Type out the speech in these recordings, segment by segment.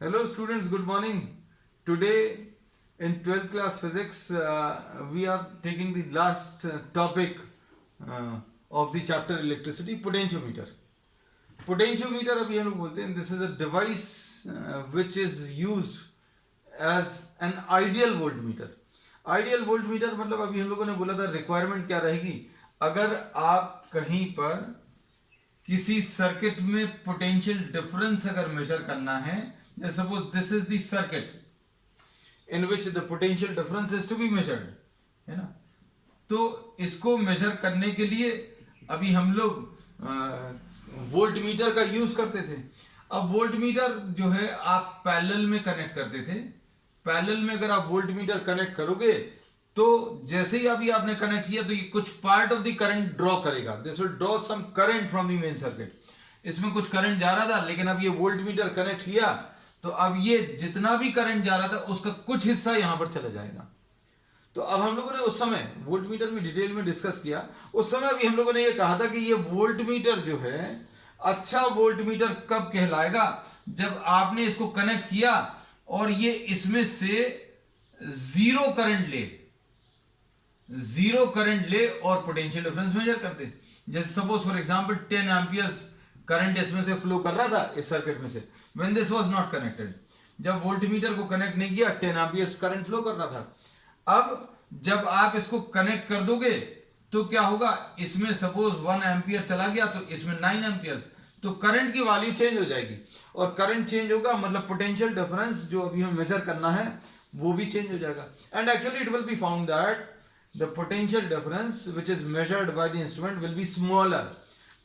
Hello students, good morning. Today in 12th class physics we are taking the last topic of the chapter electricity, potentiometer. Potentiometer अभी हम लोग बोलते हैं, this is a device which is used as an ideal voltmeter. Ideal voltmeter मतलब अभी हम लोगों ने बोला था requirement क्या रहेगी, अगर आप कहीं पर किसी सर्किट में पोटेंशियल डिफरेंस अगर मेजर करना है, suppose this is the circuit in which the potential difference is to be measured, है ना। तो इसको मेजर करने के लिए अभी हम लोग वोल्ट मीटर का यूज करते थे। अब वोल्ट मीटर जो है आप पैरेलल में कनेक्ट करते थे। पैरेलल में अगर आप वोल्ट मीटर कनेक्ट करोगे तो जैसे ही अभी आपने कनेक्ट किया तो ये कुछ part of the current draw करेगा, this will draw some current from the main circuit. इसमें कुछ करंट जा रहा था, लेकिन अब ये वोल्ट मीटर कनेक्ट किया तो अब ये जितना भी करंट जा रहा था उसका कुछ हिस्सा यहां पर चला जाएगा। तो अब हम लोगों ने उस समय वोल्ट मीटर में डिटेल में डिस्कस किया। उस समय अभी हम लोगों ने ये कहा था कि ये वोल्ट मीटर जो है अच्छा वोल्ट मीटर कब कहलाएगा, जब आपने इसको कनेक्ट किया और ये इसमें से जीरो करंट ले और पोटेंशियल डिफरेंस मेजर करते। जैसे suppose for example 10 amperes current इसमें से फ्लो कर रहा था इस सर्किट में से, when this was not connected. जब वोल्ट मीटर को कनेक्ट नहीं किया 10 एम्पियर्स करंट फ्लो कर रहा था। अब जब आप इसको कनेक्ट कर दोगे तो क्या होगा, इसमें सपोज 1 एम्पियर चला गया तो इसमें 9 एम्पियर्स, तो करंट की वैल्यू चेंज हो जाएगी और करंट चेंज होगा मतलब पोटेंशियल डिफरेंस जो अभी हमें मेजर करना है वो भी चेंज हो जाएगा। And actually it will be found that the potential difference which is measured by the instrument will be smaller,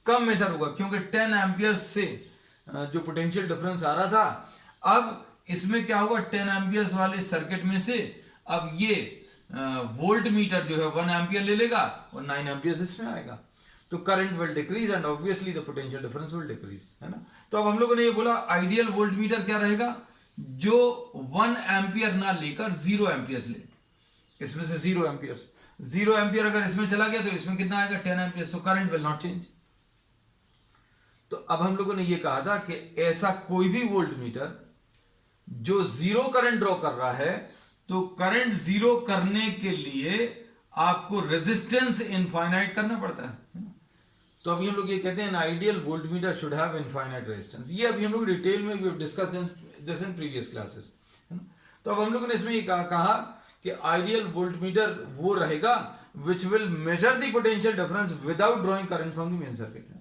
कम मेजर होगा, क्योंकि 10 एम्पियर्स से जो पोटेंशियल डिफरेंस आ रहा था, अब इसमें क्या होगा, 10 एम्पियर्स वाले सर्किट में से अब ये वोल्ट मीटर जो है 1 एम्पियर ले लेगा और 9 एम्पियर्स इसमें आएगा, तो current will decrease and obviously the potential difference will decrease, है ना। तो अब हम लोगों ने ये बोला आइडियल वोल्ट मीटर क्या रहेगा, जो 1 एम्पियर ना लेकर 0 एम्पियर्स ले, इसमें से 0 एम्पियर्स, 0 एम्पियर अगर इसमें चला गया तो इसमें कितना आएगा 10 ampere, so current will not change. तो अब हम लोगों ने ये कहा था कि ऐसा कोई भी वोल्ट मीटर जो 0 करंट ड्रॉ कर रहा है, तो करंट 0 करने के लिए आपको रेजिस्टेंस इनफाइनाइट करना पड़ता है। तो अभी हम लोग ये कहते हैं ideal volt meter should have infinite resistance. ये अभी हम लोग डिटेल में discuss this in previous classes, है ना। तो अब हम लोगों ने इसमें ये कहा कि आइडियल वोल्टमीटर वो रहेगा which will measure the potential difference without drawing current from the main circuit.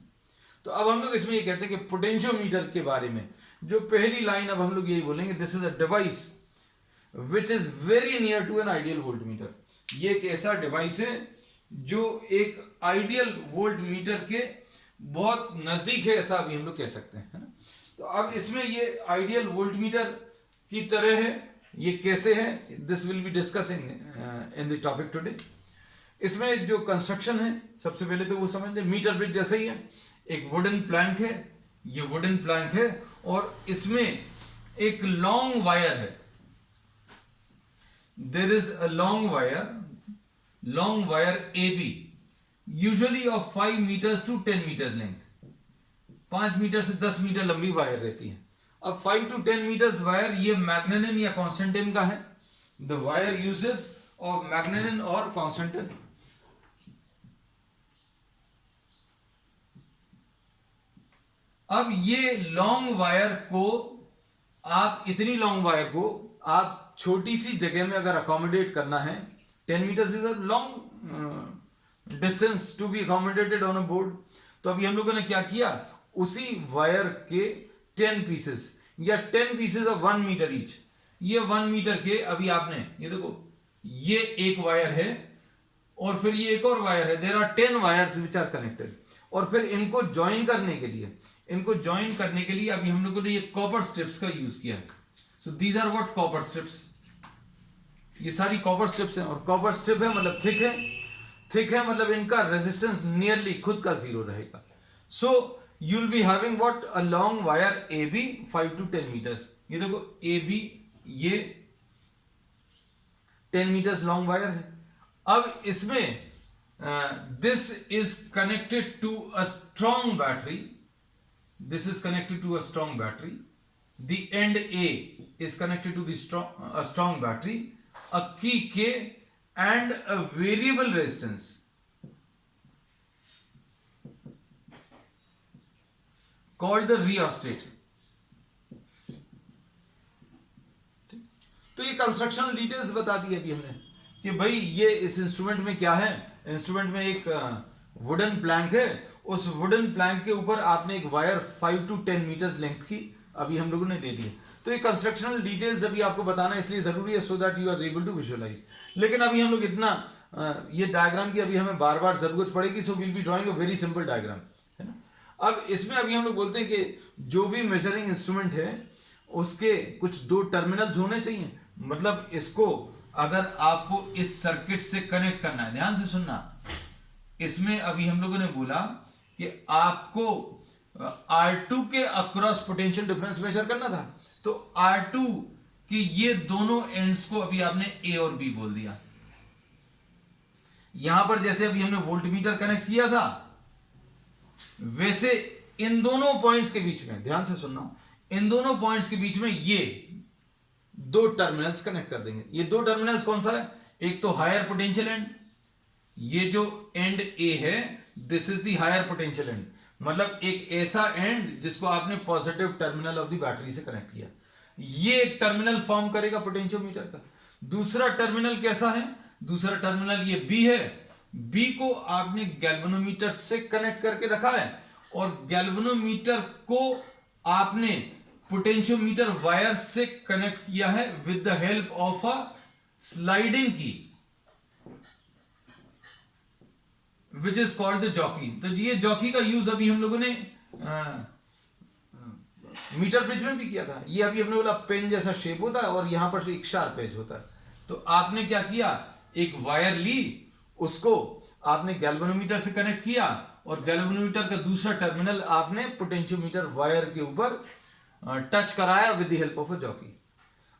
तो अब हम लोग इसमें ये कहते हैं कि पोटेंशियोमीटर के बारे में जो पहली लाइन अब हम लोग यही बोलेंगे, this is a device which is very near to an ideal voltmeter. ये एक ऐसा डिवाइस है जो एक आइडियल वोल्टमीटर के बहुत नजदीक है, ऐसा अभी हम लोग कह सकते हैं, है ना। तो अब इसमें ये आइडियल वोल्टमीटर की तरह है, ये कैसे है, this will be discussing in the topic today. इसमें जो कंस्ट्रक्शन है सबसे पहले तो वो समझ लें, मीटर ब्रिज जैसे ही है, एक वुडन प्लैंक है, ये वुडन प्लैंक है और इसमें एक लॉन्ग वायर है, there is a long wire AB usually of 5 metres to 10 metres length, 5 metre से 10 मीटर लंबी वायर रहती है। अब 5 to 10 मीटर्स वायर ये मैग्नेटिन या कॉन्स्टेंटिन का है, द वायर यूजेस ऑफ मैग्नेटिन और कॉन्स्टेंटिन। अब ये लॉन्ग वायर को आप, इतनी लॉन्ग वायर को आप छोटी सी जगह में अगर अकोमोडेट करना है, 10 metres is a long distance to be accommodated on a board. तो अभी हम लोगों ने क्या किया, उसी वायर के 10 पीसेस या 10 पीसेस ऑफ 1 मीटर ईच, ये 1 मीटर के, अभी आपने ये देखो, ये एक वायर है और फिर ये एक और वायर है, there are 10 wires which are connected, और फिर इनको ज्वाइन करने के लिए अभी हम लोगों ने ये कॉपर स्ट्रिप्स का यूज किया है। So these are what copper strips, ये सारी कॉपर स्ट्रिप्स हैं, और कॉपर स्ट्रिप है मतलब थिक है मतलब इनका रेजिस्टेंस नियरली खुद का 0 रहेगा। सो you will be having what, a long wire AB 5 to 10 meters। ये देखो AB ये 10 meters long wire है। अब इसमें this is connected to a strong battery, the end A is connected to the strong battery, a key K and a variable resistance called the rheostat. तो ये constructional details बता दी अभी हमने कि भाई ये इस इंस्ट्रूमेंट में क्या है। इंस्ट्रूमेंट में एक वुडन प्लैंक है, उस वुडन प्लैंक के ऊपर आपने एक वायर 5 to 10 मीटर्स लेंथ की अभी हम लोगों ने ले ली है। तो ये कंस्ट्रक्शनल डिटेल्स अभी आपको बताना इसलिए जरूरी है so that you are able to visualise. लेकिन अभी हम लोग इतना ये डायग्राम की अभी हमें बार बार जरूरत पड़ेगी, so will be drawing a very simple diagram, है ना। अब इसमें अभी हम लोग बोलते हैं कि जो भी मेजरिंग इंस्ट्रूमेंट है उसके कुछ दो टर्मिनल्स होने चाहिए। मतलब इसको अगर आपको इस सर्किट से कनेक्ट करना है, ध्यान से सुनना, इसमें अभी हम लोगों ने बोला कि आपको R2 के अक्रॉस पोटेंशियल डिफरेंस मेजर करना था। तो R2 की ये दोनों एंड्स को अभी आपने A और B बोल दिया। यहां पर जैसे अभी हमने वोल्टमीटर कनेक्ट किया था, वैसे इन दोनों पॉइंट्स के बीच में, ध्यान से सुनना, इन दोनों पॉइंट्स के बीच में ये दो टर्मिनल्स कनेक्ट कर देंगे। ये दो टर्मिनल्स कौन सा है? एक तो हायर पोटेंशियल एंड, ये जो एंड ए है this is the higher potential end, मतलब एक ऐसा एंड जिसको आपने positive terminal of the battery से कनेक्ट किया, ये एक टर्मिनल फॉर्म करेगा पोटेंशियोमीटर का। दूसरा टर्मिनल कैसा है? दूसरा टर्मिनल ये बी है, बी को आपने गैल्वेनोमीटर से कनेक्ट करके रखा है और गैल्वेनोमीटर को आपने पोटेंशियोमीटर वायर से कनेक्ट किया है with the help of a sliding key which is called the jockey. तो ये जॉकी का यूज अभी हम लोगों ने मीटर ब्रिज में भी किया था। ये अभी हमने बोला पेन जैसा शेप होता है और यहां पर एक शार्प एज होता है। तो आपने क्या किया, एक वायर ली, उसको आपने गैल्वेनोमीटर से कनेक्ट किया और गैल्वेनोमीटर का दूसरा टर्मिनल आपने पोटेंशियोमीटर वायर के ऊपर टच कराया with the help of a jockey.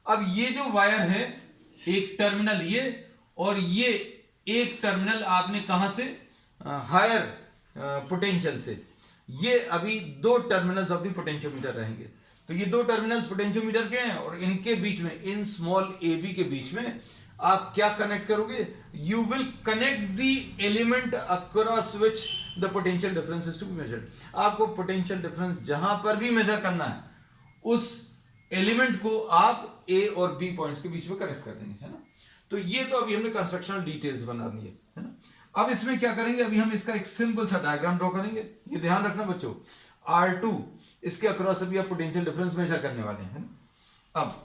अब ये जो वायर है, एक टर्मिनल ये और ये एक टर्मिनल आपने कहां से, हायर पोटेंशियल से, ये अभी दो टर्मिनल्स ऑफ द पोटेंशियोमीटर रहेंगे। तो ये दो टर्मिनल्स पोटेंशियोमीटर के हैं और इनके बीच में, इन स्मॉल ए बी के बीच में आप क्या कनेक्ट करोगे? You will connect the element across which the potential difference is to be measured. आपको पोटेंशियल डिफरेंस जहां पर भी मेजर करना है उस एलिमेंट को आप ए और बी पॉइंट्स के बीच में कनेक्ट कर देंगे, है ना। तो ये तो अभी हमने कंस्ट्रक्शनल डिटेल्स बना दी है ना। अब इसमें क्या करेंगे, अभी हम इसका एक सिंपल सा डायग्राम ड्रॉ करेंगे। ये ध्यान रखना बच्चों, R2 इसके अक्रॉस अभी आप पोटेंशियल डिफरेंस मेजर करने वाले हैं, है ना। अब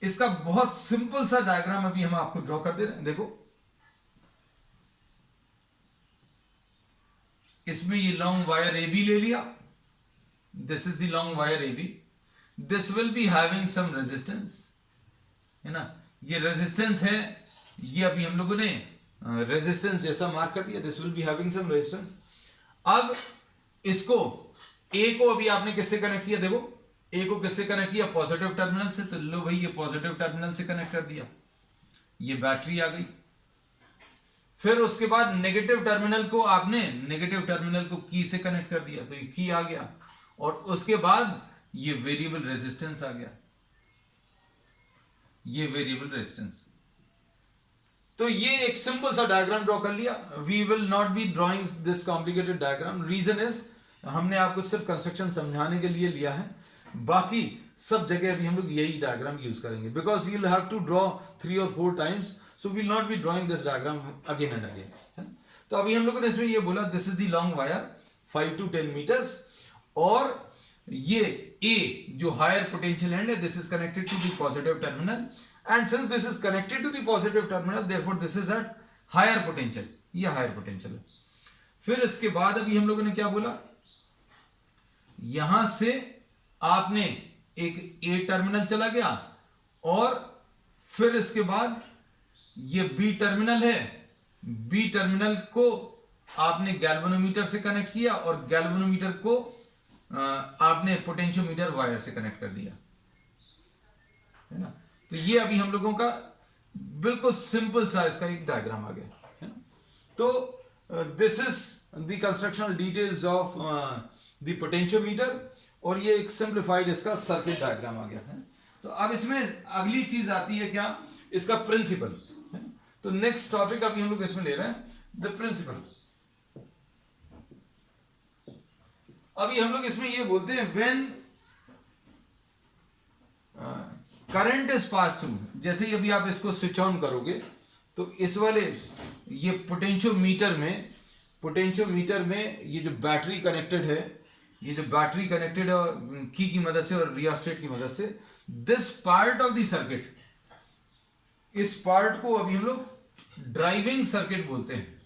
इसका बहुत सिंपल सा डायग्राम अभी हम आपको ड्रॉ कर दे रहे हैं। देखो इसमें ये लॉन्ग वायर ए बी ले लिया, this is the long wire A B, this will be having some resistance, है ना। ये रेजिस्टेंस है, ये अभी हम लोगों ने रेजिस्टेंस जैसा मार्क कर दिया, this will be having some resistance. अब इसको ए को अभी आपने किससे कनेक्ट किया? देखो ए को किससे कनेक्ट किया? पॉजिटिव टर्मिनल से। तो लो भाई, ये पॉजिटिव टर्मिनल से कनेक्ट कर दिया, ये बैटरी आ गई। फिर उसके बाद नेगेटिव टर्मिनल को आपने, नेगेटिव टर्मिनल को की से कनेक्ट कर दिया, तो ये की आ गया और उसके बाद ये वेरिएबल रेजिस्टेंस आ गया, ये वेरिएबल रेजिस्टेंस। तो ये एक सिंपल सा डायग्राम ड्रॉ कर लिया। We will not be drawing this complicated diagram, reason is हमने आपको सिर्फ कंस्ट्रक्शन समझाने के लिए लिया है, बाकी सब जगह अभी हम लोग यही डायग्राम यूज करेंगे because you will have to draw 3 or 4 times, so we will not be drawing this diagram again and again. तो अभी हम लोगों ने इसमें ये बोला this is the long wire 5 to 10 metres और ये A जो हायर पोटेंशियल एंड है, this is connected to the positive terminal and since this is connected to the positive terminal therefore this is at higher potential, ये higher potential है। फिर इसके बाद अभी हम लोगों ने क्या बोला, यहां से आपने एक ए टर्मिनल चला गया और फिर इसके बाद ये बी टर्मिनल है, बी टर्मिनल को आपने गैल्वेनोमीटर से कनेक्ट किया और गैल्वेनोमीटर को आपने पोटेंशियोमीटर वायर से कनेक्ट कर दिया, है ना। तो ये अभी हम लोगों का बिल्कुल सिंपल सा इसका एक डायग्राम आ गया, है ना। तो this is the constructional details of the potentiometer और ये एक सिंप्लीफाइड इसका सर्किट डायग्राम आ गया है। तो अब इसमें अगली चीज आती है क्या, इसका प्रिंसिपल। तो नेक्स्ट टॉपिक अभी हम लोग इसमें ले रहे हैं द प्रिंसिपल। अभी हम लोग इसमें ये बोलते हैं when current is pass through, जैसे ही अभी आप इसको स्विच ऑन करोगे तो इस वाले ये पोटेंशियोमीटर में ये जो बैटरी कनेक्टेड है, ये जो बैटरी कनेक्टेड है की मदद से और रियोस्टेट की मदद से, this part of the circuit, इस पार्ट को अभी हम लोग ड्राइविंग सर्किट बोलते हैं,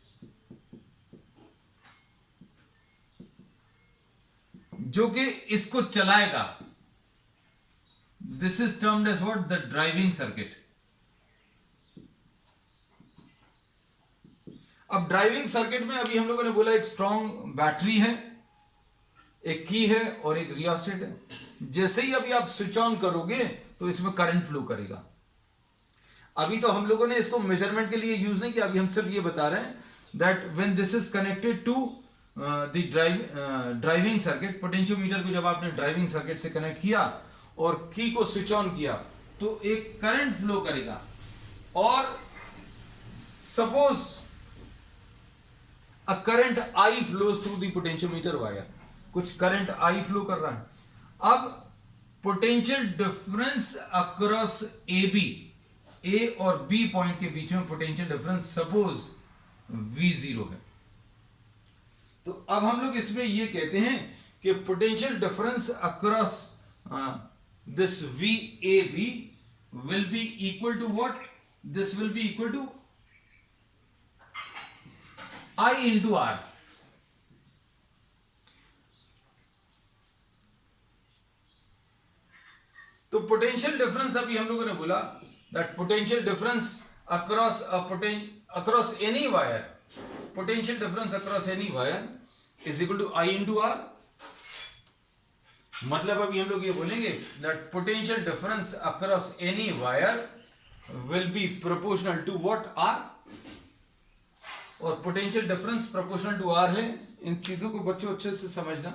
जो कि इसको चलाएगा। This is termed as what, the driving circuit. अब ड्राइविंग सर्किट में अभी हम लोगों ने बोला एक स्ट्रॉन्ग बैटरी है, एक की है और एक रियोस्टेट है। जैसे ही अभी आप स्विच ऑन करोगे तो इसमें करंट फ्लो करेगा। अभी तो हम लोगों ने इसको मेजरमेंट के लिए यूज नहीं किया, अभी हम सिर्फ ये बता रहे हैं that when this is connected to the driving circuit, potentiometer को जब आपने ड्राइविंग सर्किट से कनेक्ट किया और की को स्विच ऑन किया तो एक करंट फ्लो करेगा। और suppose a current I flows through the potentiometer wire, कुछ करंट आई फ्लो कर रहा है। अब पोटेंशियल डिफरेंस अक्रॉस ए और बी पॉइंट के बीच में पोटेंशियल डिफरेंस सपोज V0 है। तो अब हम लोग इसमें ये कहते हैं कि potential difference across this VAB will be equal to what, this will be equal to I into R। तो पोटेंशियल डिफरेंस अभी हम लोगों ने बोला that potential difference across any wire, potential difference across any wire is equal to I into R। मतलब अभी हम लोग ये बोलेंगे that potential difference across any wire will be proportional to what, R। और potential difference proportional to R है। इन चीजों को बच्चों अच्छे से समझना।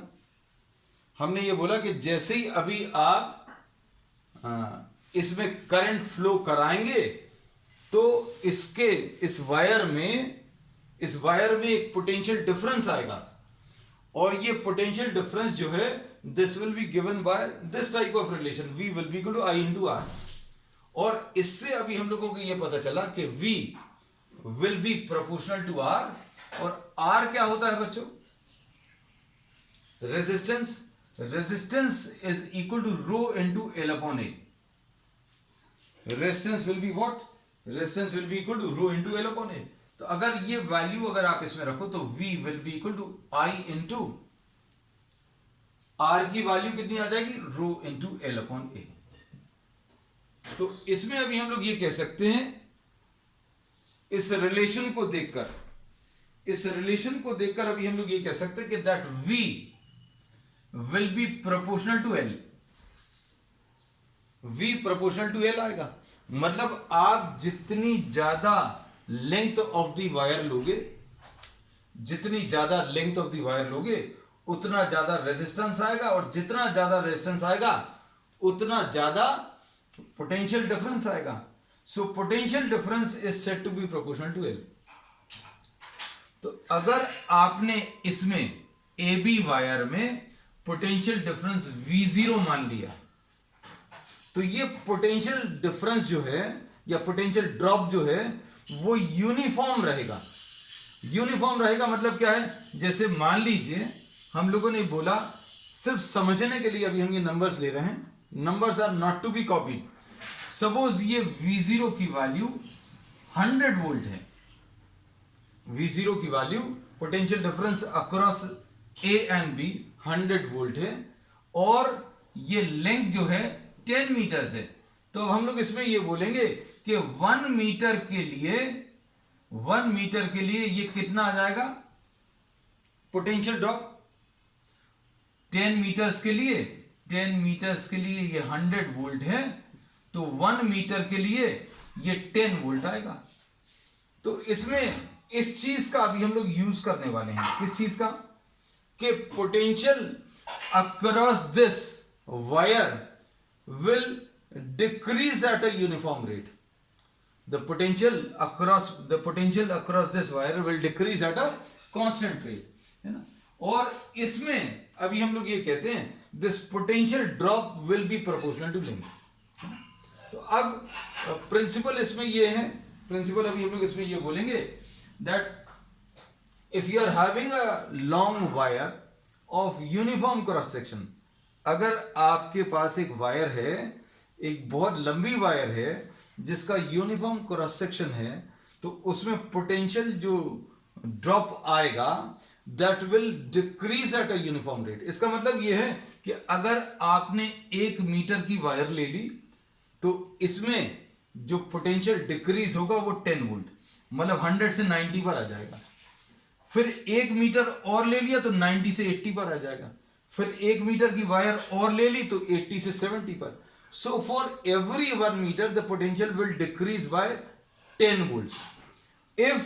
हमने ये बोला कि जैसे ही अभी आप इसमें करंट फ्लो कराएंगे तो इस वायर में एक पोटेंशियल डिफरेंस आएगा, और ये पोटेंशियल डिफरेंस जो है this will be given by this type of relation, V will be equal to I into R। और इससे अभी हम लोगों को ये पता चला कि V will be proportional to R, और R क्या होता है बच्चों, resistance is equal to rho into L upon A। Resistance will be what, resistance will be equal to rho into L upon A। तो अगर ये वैल्यू अगर आप इसमें रखो तो V will be equal to I into R की value कितनी आ जाएगी, rho into L upon A। तो इसमें अभी हम लोग ये कह सकते हैं, इस रिलेशन को देखकर अभी हम लोग ये कह सकते हैं कि that V will be proportional to L। V proportional to L आएगा। मतलब आप जितनी ज्यादा लेंथ ऑफ द वायर लोगे उतना ज्यादा रेजिस्टेंस आएगा, और जितना ज्यादा रेजिस्टेंस आएगा उतना ज्यादा पोटेंशियल डिफरेंस आएगा। So potential difference is said to be proportional to L। तो अगर आपने इसमें AB वायर में पोटेंशियल डिफरेंस V0 मान लिया तो ये पोटेंशियल डिफरेंस जो है या पोटेंशियल ड्रॉप जो है वो यूनिफॉर्म रहेगा। मतलब क्या है, जैसे मान लीजिए हम लोगों ने बोला, सिर्फ समझने के लिए अभी हम ये नंबर्स ले रहे हैं, numbers are not to be copied. Suppose ये V0 की वैल्यू 100 वोल्ट है, V0 की value potential difference across A and B 100 volt है, और ये लेंथ जो है 10 मीटर है। तो हम लोग इसमें ये बोलेंगे कि 1 मीटर के लिए ये कितना आ जाएगा पोटेंशियल ड्रॉप। 10 मीटर्स के लिए ये 100 वोल्ट है, तो 1 मीटर के लिए ये 10 वोल्ट आएगा। तो इसमें इस चीज का अभी हम लोग यूज करने वाले हैं, किस चीज का, कि potential across this wire will decrease at a uniform rate. The potential across this wire will decrease at a constant rate, है ना. और इसमें अभी हम लोग ये कहते हैं this potential drop will be proportional to length. तो अब प्रिंसिपल इसमें ये है, प्रिंसिपल अभी हम लोग इसमें ये बोलेंगे that if you are having a long wire of uniform cross section, अगर आपके पास एक वायर है, एक बहुत लंबी वायर है जिसका यूनिफॉर्म क्रॉस सेक्शन है, तो उसमें पोटेंशियल जो ड्रॉप आएगा that will decrease at a uniform rate. इसका मतलब यह है कि अगर आपने 1 मीटर की वायर ले ली तो इसमें जो पोटेंशियल डिक्रीज होगा वो 10 वोल्ट, मतलब 100 से 90 पर आ जाएगा. फिर 1 मीटर और ले लिया तो 90 से 80 पर आ जाएगा. फिर 1 मीटर की वायर और ले ली तो 80 से 70 पर. So for every 1 meter the potential will decrease by 10 volts. If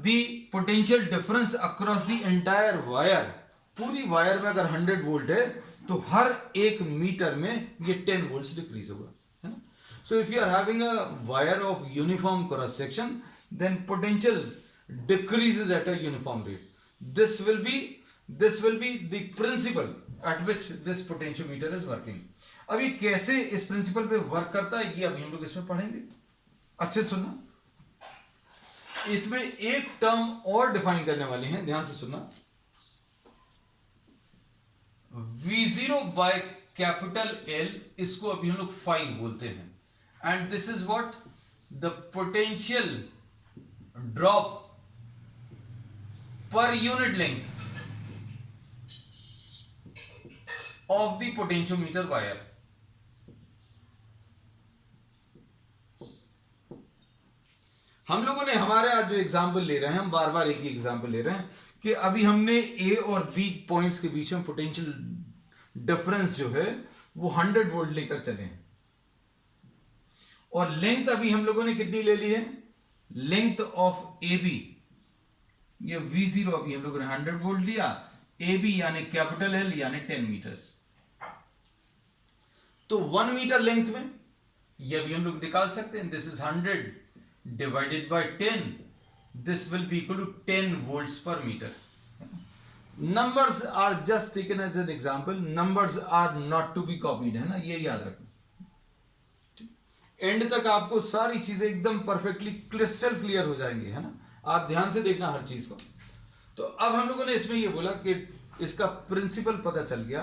the potential difference across the entire wire, पूरी वायर में अगर 100 वोल्ट है तो हर 1 मीटर में ये 10 वोल्ट्स डिक्रीज होगा, है ना. So if you are having a wire of uniform cross section, then potential decreases at a uniform rate. This will be the principle at which this potentiometer is working. अभी कैसे इस principal पे work करता है ये अभी हम लोग इसमें पढ़ेंगे. अच्छे सुनना, इसमें एक टर्म और डिफाइन करने वाले हैं, ध्यान से सुनना. V0 बाय कैपिटल L, इसको अभी हम लोग फाई बोलते हैं. And this is what the potential drop per unit length of the potentiometer wire. हम लोगों ने हमारे आज जो एग्जाम्पल ले रहे हैं, हम बार बार एक ही एग्जाम्पल ले रहे हैं कि अभी हमने ए और बी पॉइंट्स के बीच में पोटेंशियल डिफरेंस जो है वो 100 वोल्ट लेकर चले हैं. और लेंथ अभी हम लोगों ने कितनी ले ली है, लेंथ ऑफ ए बी, ये V0 अभी हम लोगों ने 100 वोल्ट लिया, ए बी यानी कैपिटल एल यानी 10 मीटर्स. तो 1 मीटर लेंथ में ये भी हम लोग निकाल सकते हैं. This is 100 divided by 10, this will be equal to 10 volts per metre. Numbers are just taken as an example, numbers are not to be copied, है ना, ये याद रखना. एंड तक आपको सारी चीजें एकदम परफेक्टली क्रिस्टल क्लियर हो जाएंगी, है ना. आप ध्यान से देखना हर चीज को. तो अब हम लोगों ने इसमें ये बोला कि इसका प्रिंसिपल पता चल गया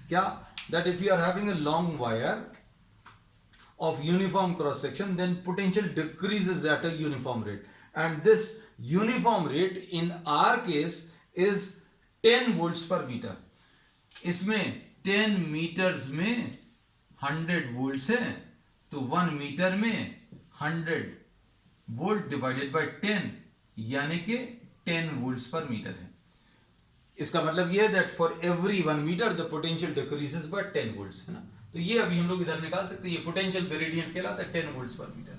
क्या, that if you are having a long wire of uniform cross section, then potential decreases at a uniform rate, and this uniform rate in our case is 10 volts per meter. इसमें 10 metres में 100 volts है, तो 1 metre में 100 volt divided by 10 यानी कि 10 volts per metre है. इसका मतलब ये है that for every 1 metre the potential decreases by 10 volts, है ना. तो ये अभी हम लोग इधर निकाल सकते हैं, ये पोटेंशियल ग्रेडियंट कहलाता है 10 वोल्ट्स पर मीटर.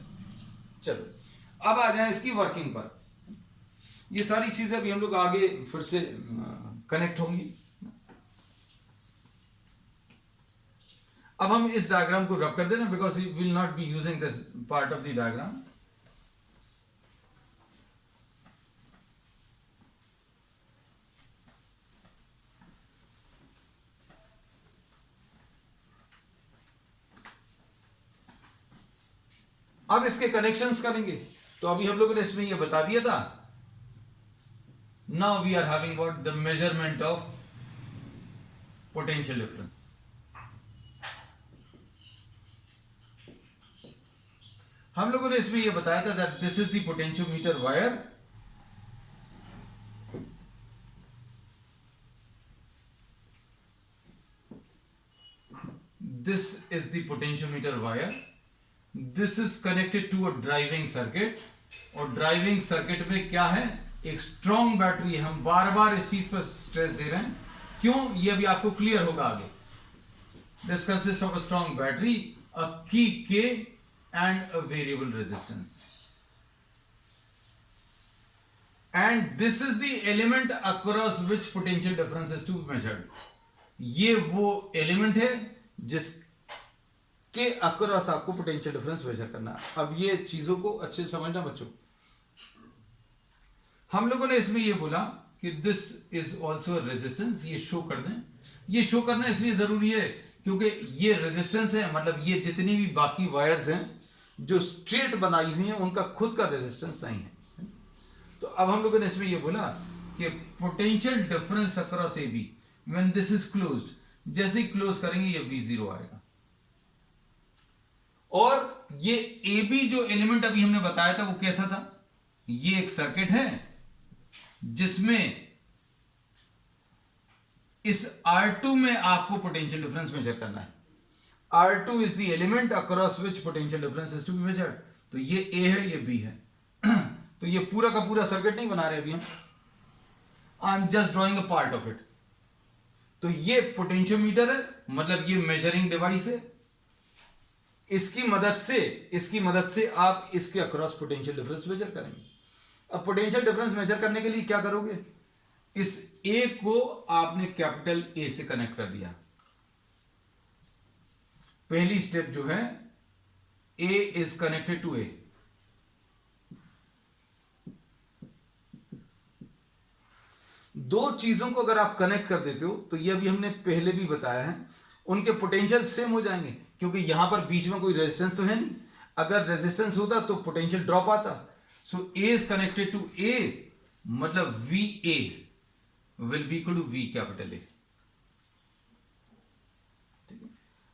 चलो अब आ जाए इसकी वर्किंग पर. ये सारी चीजें अभी हम लोग आगे फिर से कनेक्ट होंगी. अब हम इस डायग्राम को रब कर देना because we will not be using this part of the diagram. अब इसके कनेक्शंस करेंगे. तो अभी हम लोगों ने इसमें ये बता दिया था. Now we are having what the measurement of potential difference. हम लोगों ने इसमें ये बताया था that this is the potentiometer wire. This is the potentiometer wire. This is connected to a driving circuit. और ड्राइविंग सर्किट में क्या है, एक स्ट्रॉन्ग बैटरी है. हम बार बार इस चीज पर स्ट्रेस दे रहे हैं, क्यों, ये अभी आपको क्लियर होगा आगे. This consist of a strong battery, a key K and a variable resistance. And this is the element across which potential difference is to be measured. ये वो एलिमेंट है जिसके अक्रॉस आपको पोटेंशियल डिफरेंस मेजर करना है। अब ये चीजों को अच्छे से समझना बच्चों। हम लोगों ने इसमें ये बोला कि दिस इज ऑल्सो रेजिस्टेंस, ये शो कर दें। ये शो करना इसलिए जरूरी है क्योंकि ये रेजिस्टेंस है, मतलब ये जितनी भी बाकी वायर्स हैं जो स्ट्रेट बनाई हुई हैं उनका खुद का रेजिस्टेंस नहीं है। तो अब हम लोगों ने इसमें ये बोला कि potential difference across A B when this is closed, जैसे ही क्लोज करेंगे ये V0 आएगा। और ये ए बी जो एलिमेंट अभी हमने बताया था वो कैसा था? ये एक सर्किट है जिसमें इस R2 में आपको पोटेंशियल डिफरेंस मेजर करना है। R2 is the element across which potential difference is to be measured. तो ये A है, ये B है। तो ये पूरा का पूरा सर्किट नहीं बना रहे अभी हम, I am just drawing a part of it. तो ये पोटेंशियोमीटर है, मतलब ये मेजरिंग डिवाइस है। इसकी मदद से आप इसके अक्रॉस पोटेंशियल डिफरेंस मेजर करेंगे। अब पोटेंशियल डिफरेंस मेजर करने के लिए क्या करोगे? इस ए को आपने कैपिटल ए से कनेक्ट कर दिया। पहली स्टेप जो है, ए इज कनेक्टेड टू ए। दो चीजों को अगर आप कनेक्ट कर देते हो तो ये अभी हमने पहले भी बताया है, उनके पोटेंशियल सेम हो जाएंगे क्योंकि यहां पर बीच में कोई रेजिस्टेंस तो है नहीं। अगर रेजिस्टेंस होता तो पोटेंशियल ड्रॉप आता। So A is connected to A, मतलब V A will be equal to V capital A. ठीक है,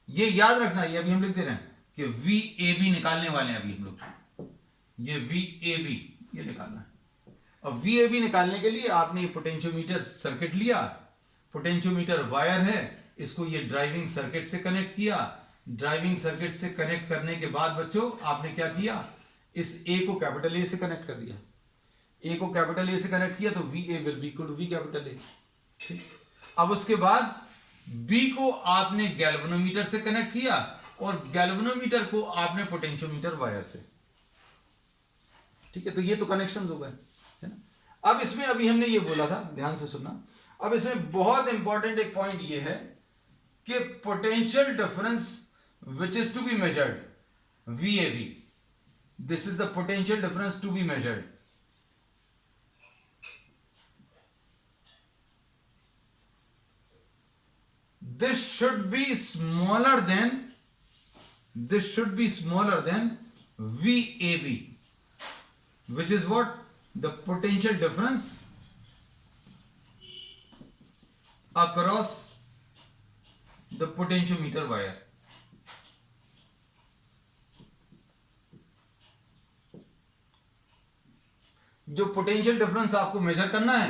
ये याद रखना, ये अभी हम लिख दे रहे हैं कि वी ए बी निकालने वाले हैं अभी हम लोग। ये वी ए बी ये निकालना है। अब वी ए बी निकालने के लिए आपने ये पोटेंशियोमीटर सर्किट लिया। पोटेंशियोमीटर वायर है, इसको ये ड्राइविंग सर्किट से कनेक्ट किया। ड्राइविंग सर्किट से कनेक्ट करने के बाद बच्चों आपने क्या किया? इस ए को कैपिटल ए से कनेक्ट कर दिया। ए को कैपिटल ए से कनेक्ट किया तो V A will be equal to V capital A. ठीक, अब उसके बाद बी को आपने गैल्वेनोमीटर से कनेक्ट किया और गैल्वेनोमीटर को आपने पोटेंशियोमीटर वायर से। ठीक है, तो ये तो कनेक्शन हो गए, है ना। अब इसमें अभी हमने ये बोला था, ध्यान से सुनना। अब इसमें बहुत इंपॉर्टेंट एक पॉइंट ये है कि potential difference which is to be measured, VAB, this is the potential difference to be measured. This should be smaller than VAB, which is what? The potential difference across the potentiometer wire. जो potential difference आपको major करना है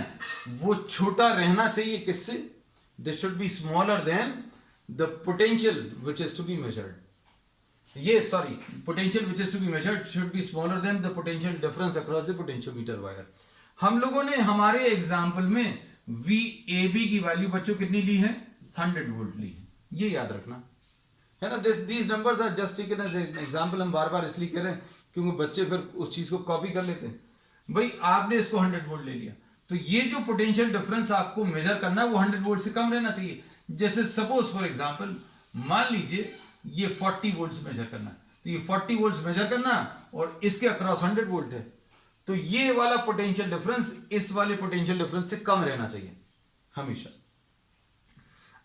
वो छोटा रहना चाहिए किससे? This should be smaller than the potential which is to be measured. Potential which is to be measured should be smaller than the potential difference across the potentiometer wire. हम लोगों ने हमारे एग्जाम्पल में VAB की value बच्चों कितनी ली है? 100 volt ली है। ये याद रखना है ना। these numbers are just taken as an example। हम बार बार इसलिए कह रहे हैं क्योंकि बच्चे फिर उस चीज को कॉपी कर लेते हैं। भाई आपने इसको 100 वोल्ट ले लिया तो ये जो पोटेंशियल डिफरेंस आपको मेजर करना है वो 100 वोल्ट से कम रहना चाहिए। जैसे सपोज फॉर एग्जांपल मान लीजिए ये 40 वोल्ट्स मेजर करना है, तो ये 40 वोल्ट्स मेजर करना और इसके अक्रॉस 100 वोल्ट है, तो ये वाला पोटेंशियल डिफरेंस इस वाले पोटेंशियल डिफरेंस से कम रहना चाहिए हमेशा।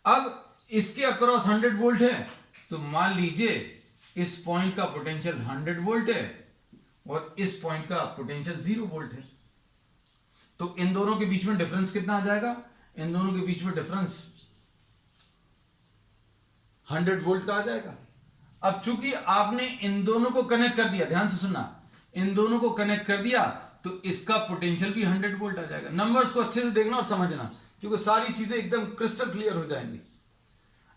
अब इसके अक्रॉस 100 वोल्ट है तो मान लीजिए इस पॉइंट का पोटेंशियल 100 वोल्ट है और इस पॉइंट का पोटेंशियल 0 वोल्ट है, तो इन दोनों के बीच में डिफरेंस कितना आ जाएगा? इन दोनों के बीच में डिफरेंस 100 वोल्ट का आ जाएगा। अब चूंकि आपने इन दोनों को कनेक्ट कर दिया, ध्यान से सुनना, इन दोनों को कनेक्ट कर दिया तो इसका पोटेंशियल भी 100 वोल्ट आ जाएगा। नंबर्स को अच्छे से देखना और समझना क्योंकि सारी चीजें एकदम क्रिस्टल क्लियर हो जाएंगी।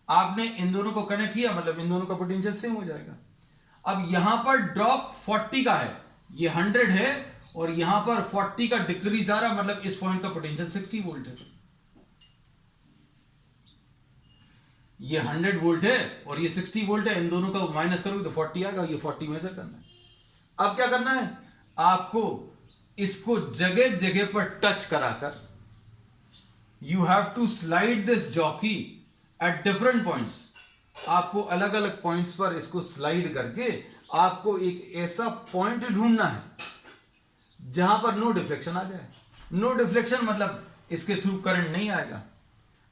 आपने इन दोनों को कनेक्ट किया मतलब इन दोनों का पोटेंशियल सेम हो जाएगा। अब यहां पर ड्रॉप 40 का है, ये 100 है और यहां पर 40 का डिक्रीज आ रहा, मतलब इस पॉइंट का पोटेंशियल 60 वोल्ट है। ये 100 वोल्ट है और ये 60 वोल्ट है, इन दोनों का माइनस करोगे तो 40 आएगा। ये 40 मेजर करना है। अब क्या करना है? आपको इसको जगह जगह पर टच कराकर you have to slide this jockey at different points, आपको अलग अलग पॉइंट्स पर इसको स्लाइड करके आपको एक ऐसा पॉइंट ढूंढना है जहां पर नो डिफ्लेक्शन आ जाए। नो डिफ्लेक्शन मतलब इसके थ्रू करंट नहीं आएगा।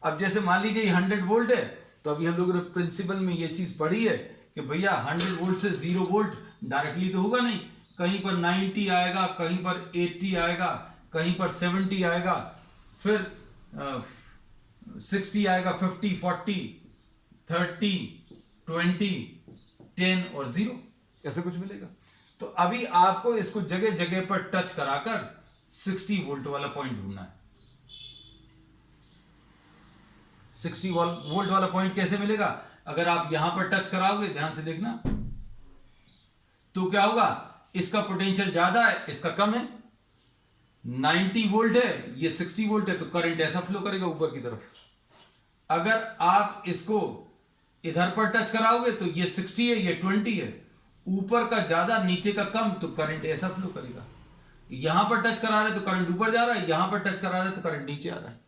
अब जैसे मान लीजिए 100 वोल्ट है, तो अभी हम लोगों ने प्रिंसिपल में ये चीज पढ़ी है कि भैया 100 वोल्ट से 0 वोल्ट डायरेक्टली तो होगा नहीं, कहीं पर 90 आएगा, कहीं पर 80 आएगा, कहीं पर 70 आएगा, फिर 60 आएगा, 50, 40, 30, 20, 10 और 0, ऐसे कुछ मिलेगा। तो अभी आपको इसको जगह जगह पर टच कराकर 60 वोल्ट वाला पॉइंट ढूंढना है। 60 वोल्ट वाला पॉइंट कैसे मिलेगा? अगर आप यहां पर टच कराओगे, ध्यान से देखना, तो क्या होगा, इसका पोटेंशियल ज्यादा है, इसका कम है। 90 वोल्ट है, ये 60 वोल्ट है, तो करंट ऐसा फ्लो करेगा ऊपर की तरफ। अगर आप इसको इधर पर टच कराओगे तो ये 60 है, ये 20 है, ऊपर का ज्यादा नीचे का कम, तो करंट ऐसा फ्लो करेगा। यहां पर टच करा रहे तो करंट ऊपर जा रहा है, यहां पर टच करा रहे तो करंट नीचे आ रहा है।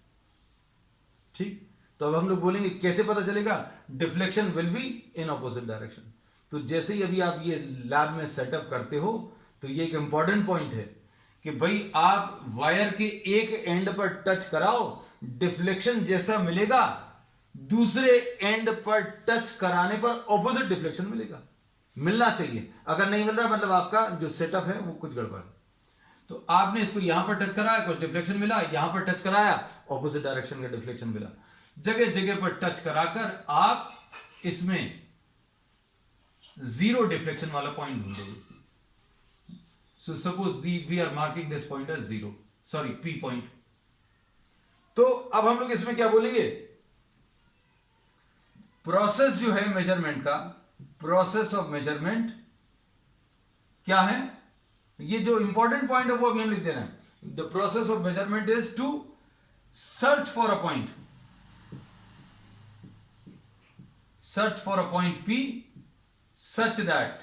ठीक, तो अब हम लोग बोलेंगे कैसे पता चलेगा? Deflection will be in opposite direction. तो जैसे ही अभी आप ये लैब में सेटअप करते हो, तो ये एक इंपॉर्टेंट पॉइंट है कि भाई आप वायर के एक एंड पर टच कराओ, डिफ्लेक्शन जैसा मिलेगा, दूसरे एंड पर टच कराने पर ऑपोजिट डिफ्लेक्शन मिलेगा, मिलना चाहिए। अगर नहीं मिल रहा मतलब आपका जो सेटअप है वो कुछ गड़बड़ है। तो आपने इसको यहां पर टच कराया, कुछ डिफ्लेक्शन मिला, यहां पर टच कराया, ऑपोजिट डायरेक्शन का डिफ्लेक्शन मिला। जगह जगह पर टच कराकर आप इसमें 0 डिफ्लेक्शन वाला पॉइंट ढूंढोगे। So suppose we are marking this point as 0, sorry P point. तो अब हम लोग इसमें क्या बोलेंगे? प्रोसेस जो है मेजरमेंट का, प्रोसेस ऑफ मेजरमेंट क्या है? ये जो इंपॉर्टेंट पॉइंट है वो अभी हम लिख दे रहे हैं। The process of measurement is to search for a point, search for a point P such that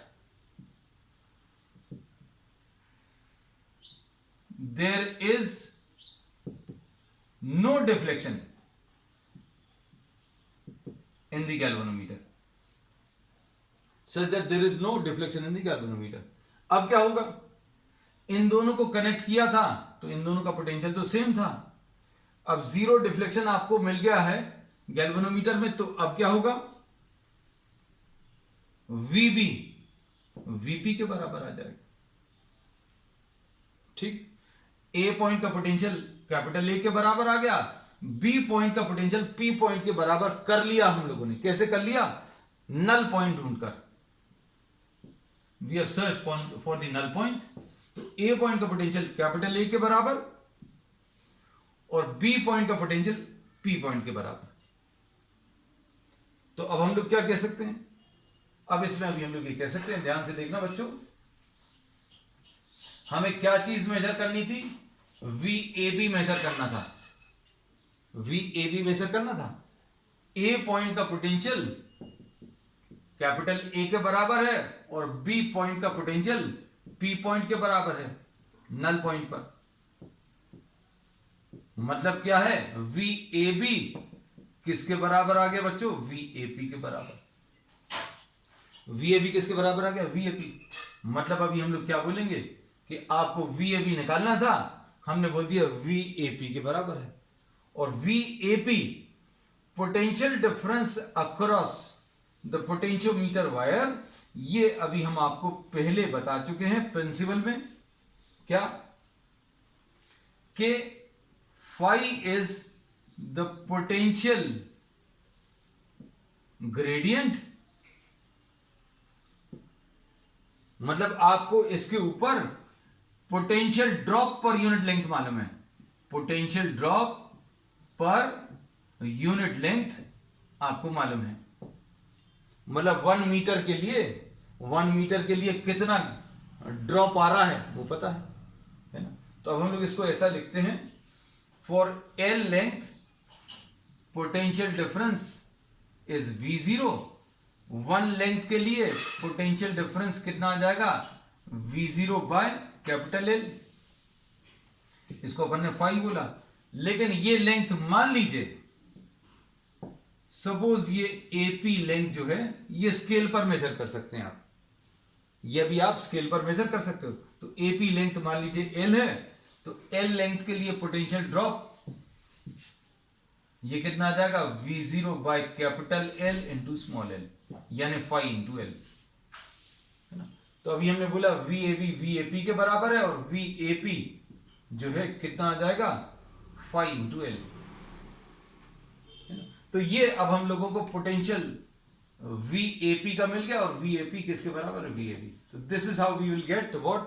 there is no deflection in the galvanometer, such that there is no deflection in the galvanometer। अब क्या होगा? इन दोनों को connect किया था तो इन दोनों का पोटेंशियल तो सेम था। अब 0 डिफ्लेक्शन आपको मिल गया है गैल्वेनोमीटर में, तो अब क्या होगा? VB VP के बराबर आ जाएगा। ठीक, A पॉइंट का पोटेंशियल कैपिटल A के बराबर आ गया, B पॉइंट का पोटेंशियल P पॉइंट के बराबर कर लिया हम लोगों ने। कैसे कर लिया? नल पॉइंट ढूंढकर। We have search for the null point. तो A पॉइंट का पोटेंशियल कैपिटल A के बराबर और B पॉइंट का पोटेंशियल P पॉइंट के बराबर। तो अब हम लोग क्या कह सकते हैं? अब इसमें अभी हम लोग ये कह सकते हैं, ध्यान से देखना बच्चों, हमें क्या चीज मेजर करनी थी? VAB मेजर करना था। VAB मेजर करना था। A पॉइंट का पोटेंशियल कैपिटल A के बराबर है और B पॉइंट का पोटेंशियल P पॉइंट के बराबर है नल पॉइंट पर। मतलब क्या है? VAB किसके बराबर आ गया बच्चों? VAP के बराबर। VAB किसके बराबर आ गया? VAP। मतलब अभी हम लोग क्या बोलेंगे कि आपको VAB निकालना था, हमने बोल दिया VAP के बराबर है। और VAP potential difference across the potentiometer wire, ये अभी हम आपको पहले बता चुके हैं प्रिंसिपल में। क्या? कि phi is the potential gradient, मतलब आपको इसके ऊपर potential drop per unit length मालूम है। Potential drop per unit length आपको मालूम है। मतलब 1 मीटर के लिए 1 मीटर के लिए कितना ड्रॉप आ रहा है वो पता है ना? तो अब हम लोग इसको ऐसा लिखते हैं, for L length potential difference is V0। 1 length के लिए पोटेंशियल डिफरेंस कितना आ जाएगा? V0 by capital L। इसको अपन ने phi बोला, लेकिन ये लेंथ मान लीजिए सपोज ये एपी लेंथ जो है ये स्केल पर मेजर कर सकते हैं आप, ये भी आप स्केल पर मेजर कर सकते हो। तो एपी लेंथ मान लीजिए एल है, तो एल लेंथ के लिए पोटेंशियल ड्रॉप ये कितना आ जाएगा, V0 by capital L into small L, यानी फाई इंटू एल, है ना। तो अभी हमने बोला VAP के बराबर है, और VAP जो है कितना आ जाएगा, फाई इंटू एल। तो ये अब हम लोगों को पोटेंशियल VAP का मिल गया, और VAP किसके बराबर है, VAB। तो this is how we will get what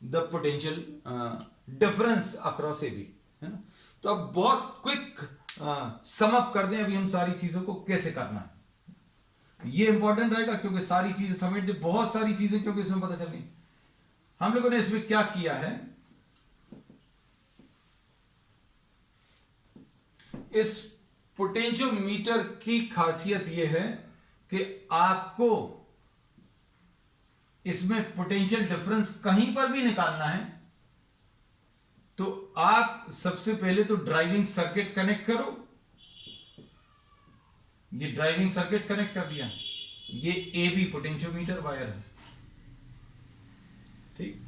the potential difference across AB, है ना। तो अब बहुत क्विक सम अप कर दें अभी हम सारी चीजों को कैसे करना है। ये इंपॉर्टेंट रहेगा क्योंकि सारी चीजें समेट दे, बहुत सारी चीजें क्योंकि इसमें पता चल गई। हम लोगों ने इसमें क्या किया है, इस पोटेंशियोमीटर की खासियत यह है कि आपको इसमें पोटेंशियल डिफरेंस कहीं पर भी निकालना है, तो आप सबसे पहले तो ड्राइविंग सर्किट कनेक्ट करो। ये ड्राइविंग सर्किट कनेक्ट कर दिया, ये AB पोटेंशियोमीटर वायर है, ठीक।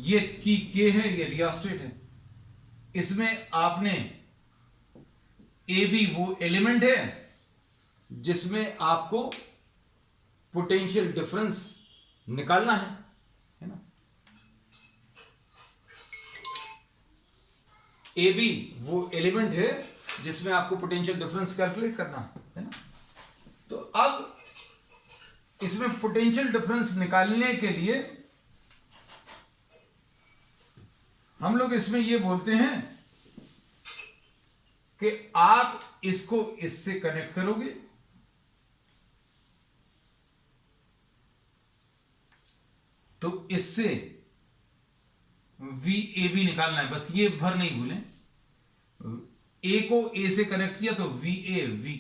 ये की के है, ये रियोस्टेट है। इसमें आपने AB वो एलिमेंट है जिसमें आपको पोटेंशियल डिफरेंस निकालना है ना। AB वो एलिमेंट है जिसमें आपको पोटेंशियल डिफरेंस कैलकुलेट करना है ना। तो अब इसमें पोटेंशियल डिफरेंस निकालने के लिए हम लोग इसमें ये बोलते हैं कि आप इसको इससे कनेक्ट करोगे, तो इससे VAB निकालना है, बस ये भर नहीं भूलें। A को A से कनेक्ट किया तो V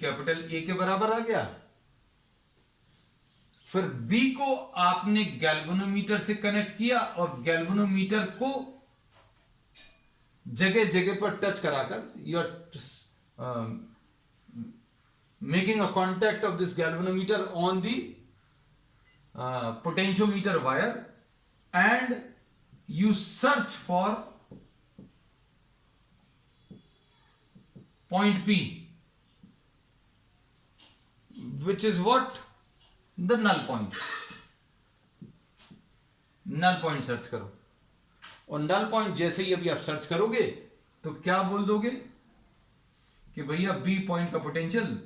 कैपिटल A के बराबर आ गया। फिर B को आपने गैल्वेनोमीटर से कनेक्ट किया, और गैल्वेनोमीटर को जगह जगह पर टच कराकर you are making a contact of this galvanometer on the potentiometer wire, and you search for point P, which is what, the null point। null point search करो, और null point जैसे ही अभी आप सर्च करोगे तो क्या बोल दोगे कि भैया B पॉइंट का पोटेंशियल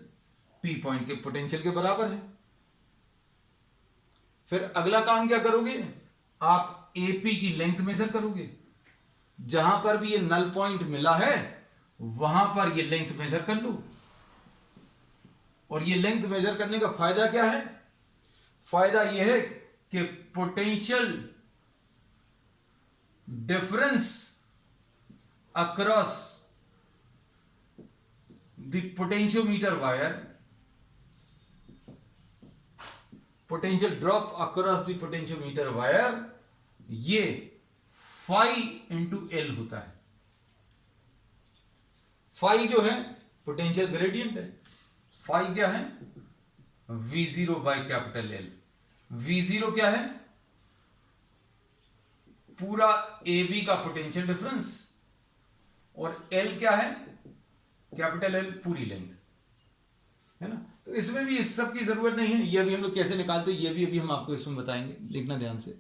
P पॉइंट के पोटेंशियल के बराबर है। फिर अगला काम क्या करोगे, आप AP की लेंथ मेजर करोगे, जहां पर भी ये नल पॉइंट मिला है वहां पर ये लेंथ मेजर कर लो। और ये लेंथ मेजर करने का फायदा क्या है, फायदा यह है कि potential difference across the potentiometer wire, potential drop across the potentiometer wire, ये फाई इंटू एल होता है। फाई जो है पोटेंशियल ग्रेडियंट है, फाई क्या है, V0 by capital L. V0 क्या है, पूरा AB का पोटेंशियल डिफरेंस, और L क्या है, कैपिटल L पूरी लेंथ, है ना। तो इसमें भी इस सब की जरूरत नहीं है, ये अभी हम लोग कैसे निकालते हैं ये भी अभी हम आपको इसमें बताएंगे, लिखना ध्यान से।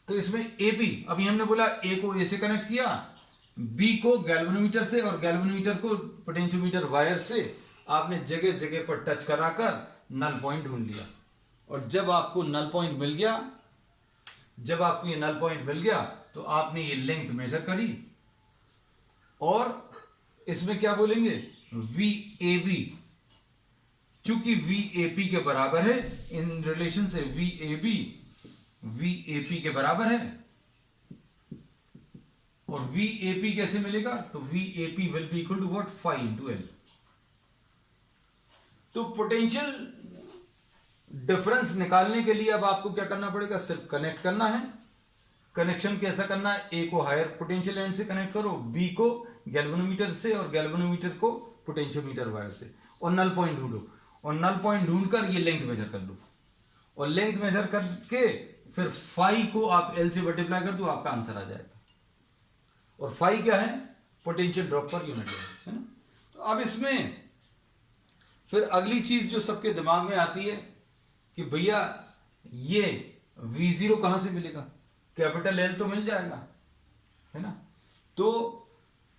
तो इसमें AB, अभी हमने बोला A को A से कनेक्ट किया, B को गैल्वेनोमीटर से, और गैल्वेनोमीटर को पोटेंशियोमीटर वायर से आपने जगह जगह पर टच कराकर नल पॉइंट ढूंढ लिया। और जब आपको नल पॉइंट मिल गया, जब आपको ये नल पॉइंट मिल गया तो आपने ये लेंथ मेजर करी, और इसमें क्या बोलेंगे, VAB, चूंकि VAP के बराबर है, इन रिलेशन से VAP के बराबर है, और VAP कैसे मिलेगा, तो VAP will be equal to what, phi into L. तो पोटेंशियल डिफरेंस निकालने के लिए अब आपको क्या करना पड़ेगा, सिर्फ कनेक्ट करना है। कनेक्शन कैसा करना है, A को हायर पोटेंशियल एंड से कनेक्ट करो, B को गैल्वेनोमीटर से और गैल्वेनोमीटर को पोटेंशियोमीटर वायर से, और नल पॉइंट ढूंढो, और नल पॉइंट ढूंढकर ये लेंथ मेजर कर लो, और लेंथ मेजर करके फिर फाई को आप एल से मल्टीप्लाई कर दो, आपका आंसर आ जाएगा। और फाई क्या है? पोटेंशियल ड्रॉप पर यूनिट है ना। तो अब इसमें फिर अगली चीज जो सबके दिमाग में आती है कि भैया ये V0 कहां से मिलेगा? कैपिटल L तो मिल जाएगा, है ना। तो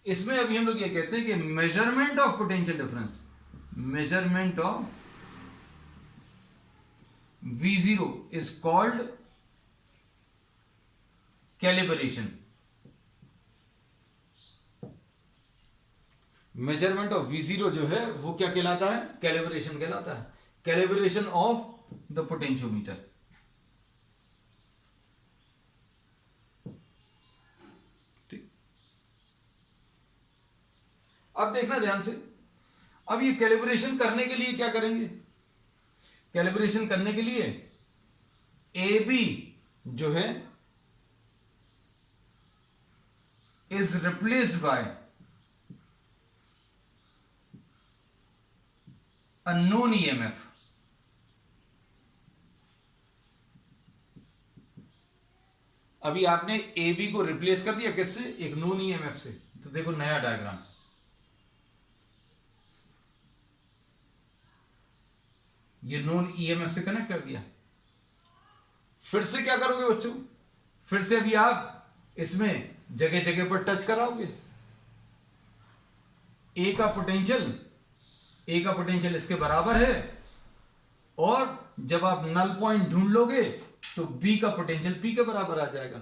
इसमें अभी हम लोग ये कहते हैं कि measurement of potential difference, measurement of V0 is called calibration. Measurement of V0 जो है वो क्या कहलाता है? कैलिब्रेशन कहलाता है। Calibration of the potentiometer. ठीक, अब देखना ध्यान से। अब ये कैलिब्रेशन करने के लिए क्या करेंगे? कैलिब्रेशन करने के लिए AB जो है is replaced by a known EMF। अभी आपने AB को रिप्लेस कर दिया किससे? एक नोन EMF से। तो देखो नया डायग्राम, ये नोन EMF से कनेक्ट कर दिया। फिर से क्या करोगे बच्चों? फिर से अभी आप इसमें जगह जगह पर टच कराओगे। ए का पोटेंशियल इसके बराबर है, और जब आप नल पॉइंट ढूंढ लोगे तो बी का पोटेंशियल पी के बराबर आ जाएगा।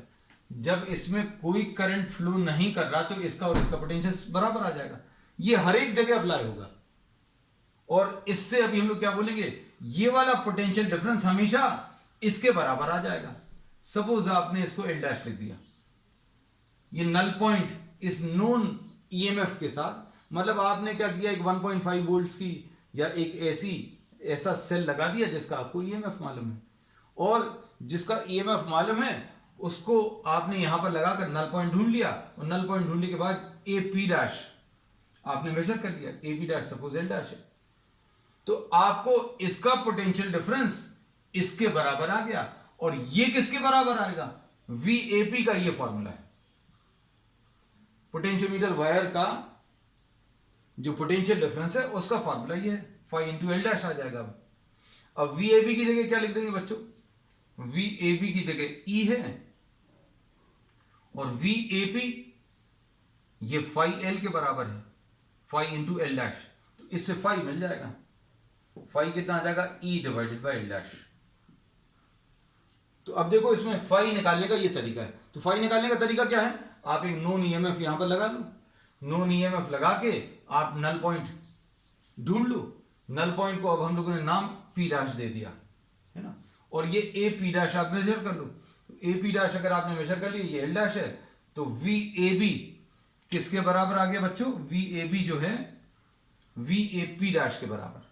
जब इसमें कोई करंट फ्लो नहीं कर रहा तो इसका और इसका पोटेंशियल बराबर आ जाएगा। ये हर एक जगह अप्लाई होगा। और इससे अभी हम लोग क्या बोलेंगे? ये वाला पोटेंशियल डिफरेंस हमेशा इसके बराबर आ जाएगा। सपोज आपने इसको एल डैश लिख दिया, ये नल पॉइंट इस नोन ईएमएफ के साथ, मतलब आपने क्या किया, एक 1.5 वोल्ट्स की या एक ऐसा सेल लगा दिया जिसका आपको ईएमएफ मालूम है, और जिसका ईएमएफ मालूम है उसको आपने यहां पर लगाकर नल पॉइंट ढूंढ लिया, और नल पॉइंट ढूंढने के बाद ए पी डैश आपने मेजर कर लिया, A B dash suppose L dash है, तो आपको इसका पोटेंशियल डिफरेंस इसके बराबर आ गया। और ये किसके बराबर आएगा? वी ए पी का ये फॉर्मूला है। पोटेंशियोमीटर वायर का जो पोटेंशियल डिफरेंस है उसका फॉर्मूला ये है, फाई इंटू एल डैश आ जाएगा। अब वी ए बी की जगह क्या लिख देंगे बच्चों? वी ए बी की जगह ई है, और वी ए पी ये फाई एल के बराबर है, फाई इंटू एल डैश, तो इससे फाई मिल जाएगा। फाई कितना आ जाएगा? E divided by L dash. तो अब देखो इसमें फाई निकालने का ये तरीका है। तो फाई निकालने का तरीका क्या है? आप एक नोन ईएमएफ यहां पर लगा लो, नोन ईएमएफ लगा के आप नल पॉइंट ढूंढ लो। नल पॉइंट को अब हम लोगों ने नाम पी डैश दे दिया है ना, और ये ए पी डैश आप मेजर कर लो। ए पी डैश अगर आपने मेजर कर लिया, ये एल डैश है, तो वी ए बी किसके बराबर आ गया बच्चों? वी ए बी जो है वी ए पी डैश के बराबर,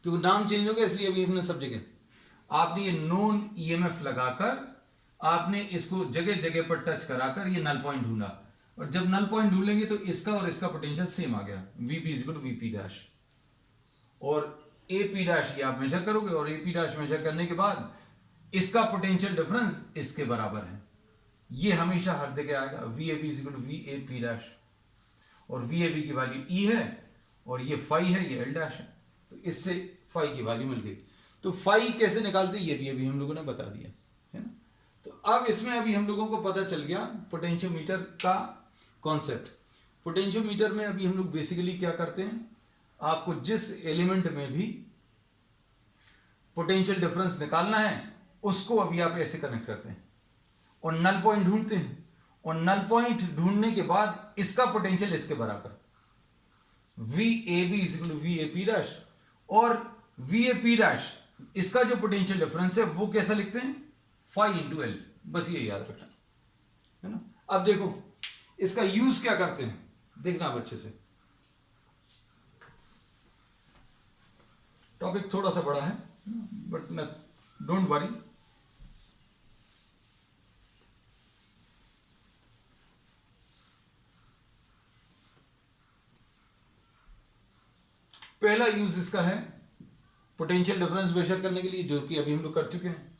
क्योंकि नाम चेंज हो गया इसलिए अभी हमने सब जगह आपने ये नोन ईएमएफ लगाकर आपने इसको जगह जगह पर टच कराकर ये नल पॉइंट ढूंढा, और जब नल पॉइंट ढूंढेंगे तो इसका और इसका पोटेंशियल सेम आ गया, VP is equal to VP dash. और ए पी डैश ये आप मेजर करोगे, और ए पी डैश मेजर करने के बाद इसका पोटेंशियल डिफरेंस इसके बराबर है। ये हमेशा हर जगह आएगा, V A B is equal to V A P dash, और वी ए बी की वैल्यू ई है, और ये फाई है, ये एल डैश है, तो इससे फाई की वैल्यू मिल गई। तो फाई कैसे निकालते ये भी अभी हम लोगों ने बता दिया है ना। तो अब इसमें अभी हम लोगों को पता चल गया पोटेंशियोमीटर का कॉन्सेप्ट। पोटेंशियोमीटर में अभी हम लोग बेसिकली क्या करते हैं, आपको जिस एलिमेंट में भी पोटेंशियल डिफरेंस निकालना है उसको अभी आप ऐसे कनेक्ट करते हैं और नल पॉइंट ढूंढते हैं, और नल पॉइंट ढूंढने के बाद इसका पोटेंशियल इसके बराबर, V A B is equal to V A P dash, और वी ए पी डैश इसका जो पोटेंशियल डिफरेंस है वो कैसा लिखते हैं? Phi into L. बस ये याद रखना है ना। अब देखो इसका यूज क्या करते हैं, देखना अब अच्छे से। टॉपिक थोड़ा सा बड़ा है बट डोंट वरी। पहला यूज इसका है पोटेंशियल डिफरेंस मेजर करने के लिए, जो कि अभी हम लोग कर चुके हैं।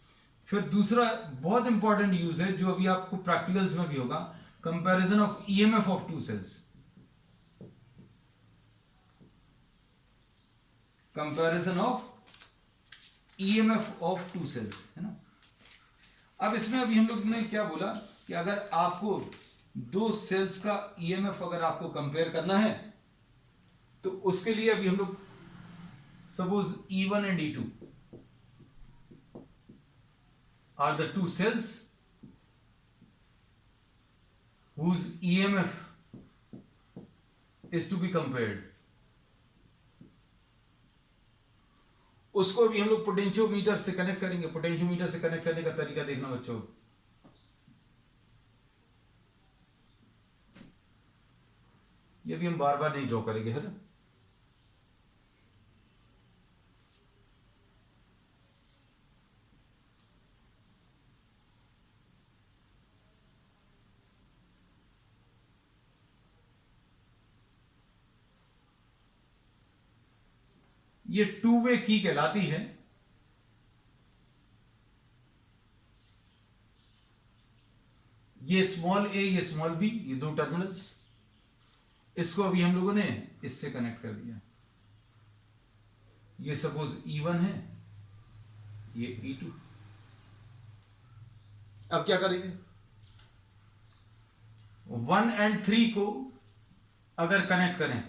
फिर दूसरा बहुत इंपॉर्टेंट यूज है जो अभी आपको प्रैक्टिकल्स में भी होगा, comparison of EMF of two cells. Comparison of EMF of two cells, है ना। अब इसमें अभी हम लोग ने क्या बोला कि अगर आपको दो सेल्स का ईएमएफ अगर आपको कंपेयर करना है तो उसके लिए अभी हम लोग suppose E1 and E2 are the two cells whose EMF is to be compared. उसको भी हम लोग पोटेंशियोमीटर से कनेक्ट करेंगे। पोटेंशियोमीटर से कनेक्ट करने का तरीका देखना बच्चों, ये भी हम बार बार नहीं ड्रॉ करेंगे, है ना। ये टू वे की कहलाती है। ये स्मॉल ए, ये स्मॉल बी, ये दो टर्मिनल्स, इसको अभी हम लोगों ने इससे कनेक्ट कर दिया। ये सपोज E1 है, ये E2। अब क्या करेंगे, 1 एंड 3 को अगर कनेक्ट करें,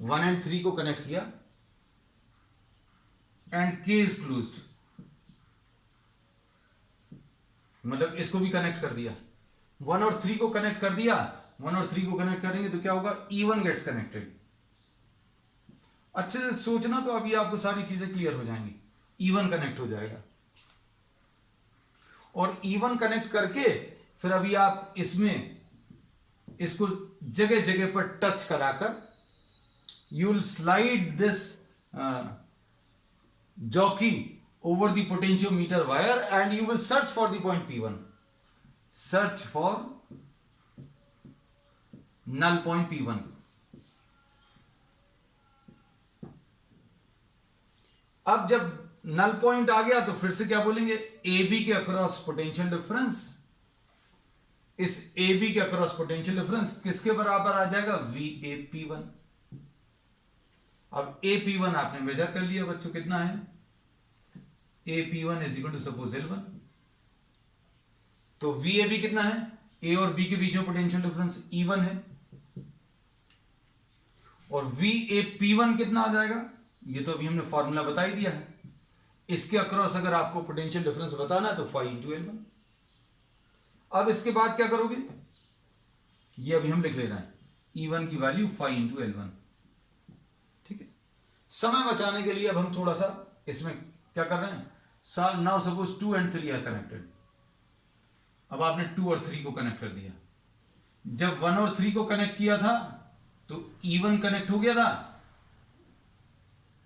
1 एंड 3 को कनेक्ट किया एंड K इज क्लोज्ड, मतलब इसको भी कनेक्ट कर दिया। 1 और 3 को कनेक्ट कर दिया, 1 और 3 को कनेक्ट करेंगे तो क्या होगा, E1 गेट्स कनेक्टेड। अच्छे से सोचना तो अभी आपको सारी चीजें क्लियर हो जाएंगी। E1 कनेक्ट हो जाएगा और E1 कनेक्ट करके फिर अभी आप इसमें इसको जगह जगह पर टच कराकर you will slide this jockey over the potentiometer wire and you will search for the point P1. Search for null point P1. अब जब नल पॉइंट आ गया तो फिर से क्या बोलेंगे, ए बी के अक्रॉस पोटेंशियल डिफरेंस, इस ए बी के अक्रॉस पोटेंशियल डिफरेंस किसके बराबर आ जाएगा, वी ए पी वन। अब ए पी वन आपने मेजर कर लिया बच्चों, कितना है, A P one is equal to suppose L1। तो वी ए बी कितना है, ए और बी के बीच में पोटेंशियल डिफरेंस E1 है, और वी ए पी वन कितना आ जाएगा, ये तो अभी हमने फॉर्मूला बता ही दिया है। इसके अक्रॉस अगर आपको पोटेंशियल डिफरेंस बताना है तो फाई इंटू L1। अब इसके बाद क्या करोगे, ये अभी हम लिख ले रहे हैं, E1 की वैल्यू फाई इंटू L1। ठीक है, समय बचाने के लिए अब हम थोड़ा सा इसमें क्या कर रहे हैं, now suppose 2 and 3 are connected. अब आपने 2 और 3 को कनेक्ट कर दिया। जब 1 और 3 को कनेक्ट किया था तो E1 कनेक्ट हो गया था,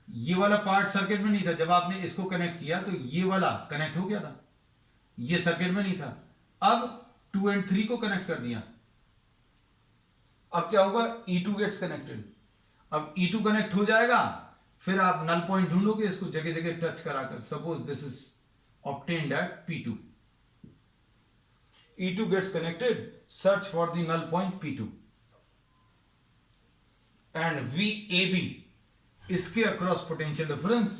ये वाला पार्ट सर्किट में नहीं था। जब आपने इसको कनेक्ट किया तो ये वाला कनेक्ट हो गया था, ये सर्किट में नहीं था। अब 2 and 3 को कनेक्ट कर दिया, अब क्या होगा, E2 गेट्स कनेक्टेड। अब E2 कनेक्ट हो जाएगा, फिर आप नल पॉइंट ढूंढोगे इसको जगह जगह टच कराकर। Suppose this is obtained at P2, E2 gets connected, search for the null point P2 and VAB, इसके अक्रॉस पोटेंशियल डिफरेंस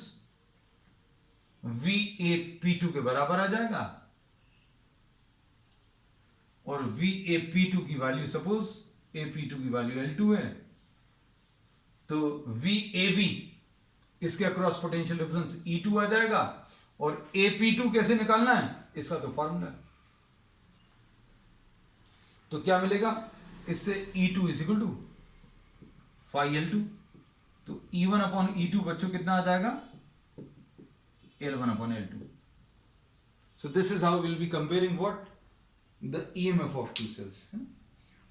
VAP2 के बराबर आ जाएगा, और VAP2 की वैल्यू सपोज AP2 की वैल्यू L2 है, तो VAB इसके अक्रॉस पोटेंशियल डिफरेंस E2 आ जाएगा। और AP2 कैसे निकालना है, इसका तो फॉर्मूला है। तो क्या मिलेगा, इससे E2 is equal to phi L2। तो E1 अपॉन E2 बच्चों कितना आ जाएगा, L1 upon L2। So this is how will be comparing what, the EMF of two cells.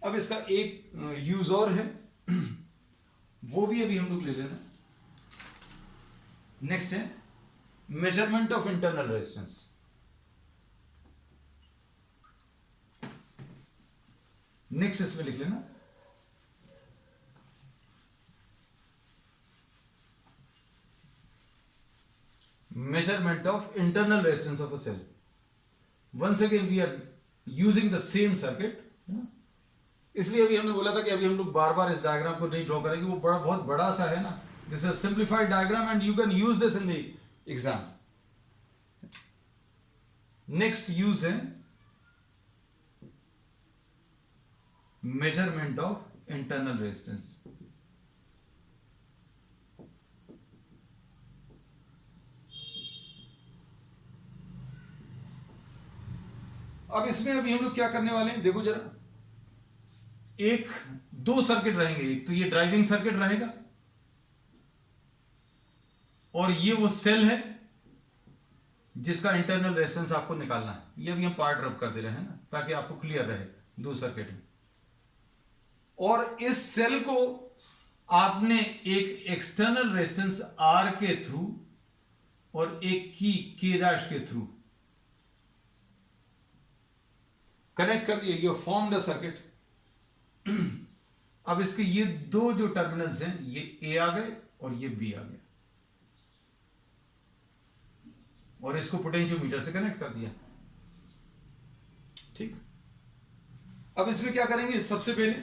अब इसका एक यूज और है, वो भी अभी हम लोग ले लेना। नेक्स्ट है measurement of internal resistance. Next इसमें लिख लेना measurement of internal resistance of a cell. Once again we are using the same circuit. इसलिए अभी हमने बोला था कि अभी हम लोग बार बार इस डायग्राम को नहीं ड्रॉ करेंगे, वो बहुत बड़ा सा है ना. This is simplified diagram and you can use this in the exam. Next use है मेजरमेंट ऑफ इंटरनल रेजिस्टेंस. अब इसमें अभी हम लोग क्या करने वाले हैं, देखो जरा. दो सर्किट रहेंगे. एक तो ये ड्राइविंग सर्किट रहेगा और ये वो सेल है जिसका इंटरनल रेजिस्टेंस आपको निकालना है. ये अभी हम पार्ट रब कर दे रहे हैं ना, ताकि आपको क्लियर रहे. दो सर्किट है और इस सेल को आपने एक एक्सटर्नल रेजिस्टेंस आर के थ्रू और एक की के डैश के थ्रू कनेक्ट कर दिया. ये फॉर्म द सर्किट. अब इसके ये दो जो टर्मिनल्स हैं, ये ए आ गए और ये बी आ गया और इसको पोटेंशियोमीटर से कनेक्ट कर दिया. ठीक. अब इसमें क्या करेंगे, सबसे पहले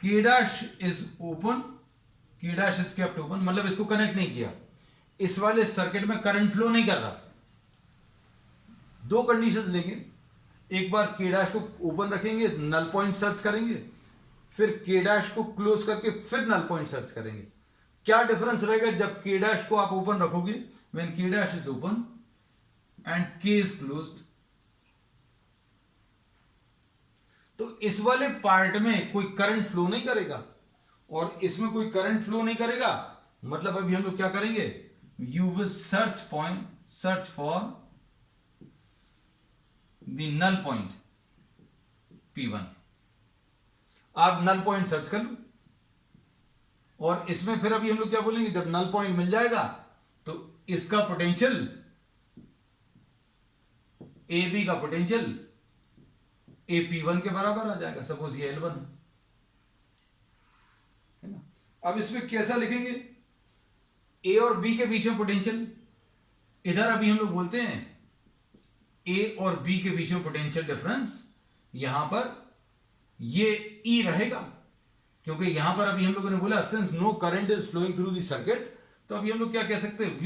के डैश इज ओपन, के डैश इज केप्ट ओपन, मतलब इसको कनेक्ट नहीं किया. इस वाले सर्किट में करंट फ्लो नहीं कर रहा. दो कंडीशंस लेंगे. एक बार के डैश को ओपन रखेंगे, नल पॉइंट सर्च करेंगे, फिर के डैश को क्लोज करके फिर नल पॉइंट सर्च करेंगे. क्या डिफरेंस रहेगा जब के डैश को आप ओपन रखोगे, व्हेन के डैश इज ओपन एंड के इज क्लोज्ड. तो इस वाले पार्ट में कोई करंट फ्लो नहीं करेगा और इसमें कोई करंट फ्लो नहीं करेगा. मतलब अभी हम लोग क्या करेंगे, you will search for the null point P1. आप नल पॉइंट सर्च कर लो और इसमें फिर अभी हम लोग क्या बोलेंगे, जब नल पॉइंट मिल जाएगा तो इसका पोटेंशियल, ए बी का पोटेंशियल ए P1 के बराबर आ जाएगा. सपोज ये L1 है ना. अब इसमें कैसा लिखेंगे, ए और बी के बीच में पोटेंशियल. इधर अभी हम लोग बोलते हैं ए और बी के बीच में पोटेंशियल डिफरेंस, यहां पर ये E रहेगा क्योंकि यहां पर अभी हम लोगों ने बोला since no current is flowing through the circuit, तो अभी हम लोग क्या कह सकते हैं,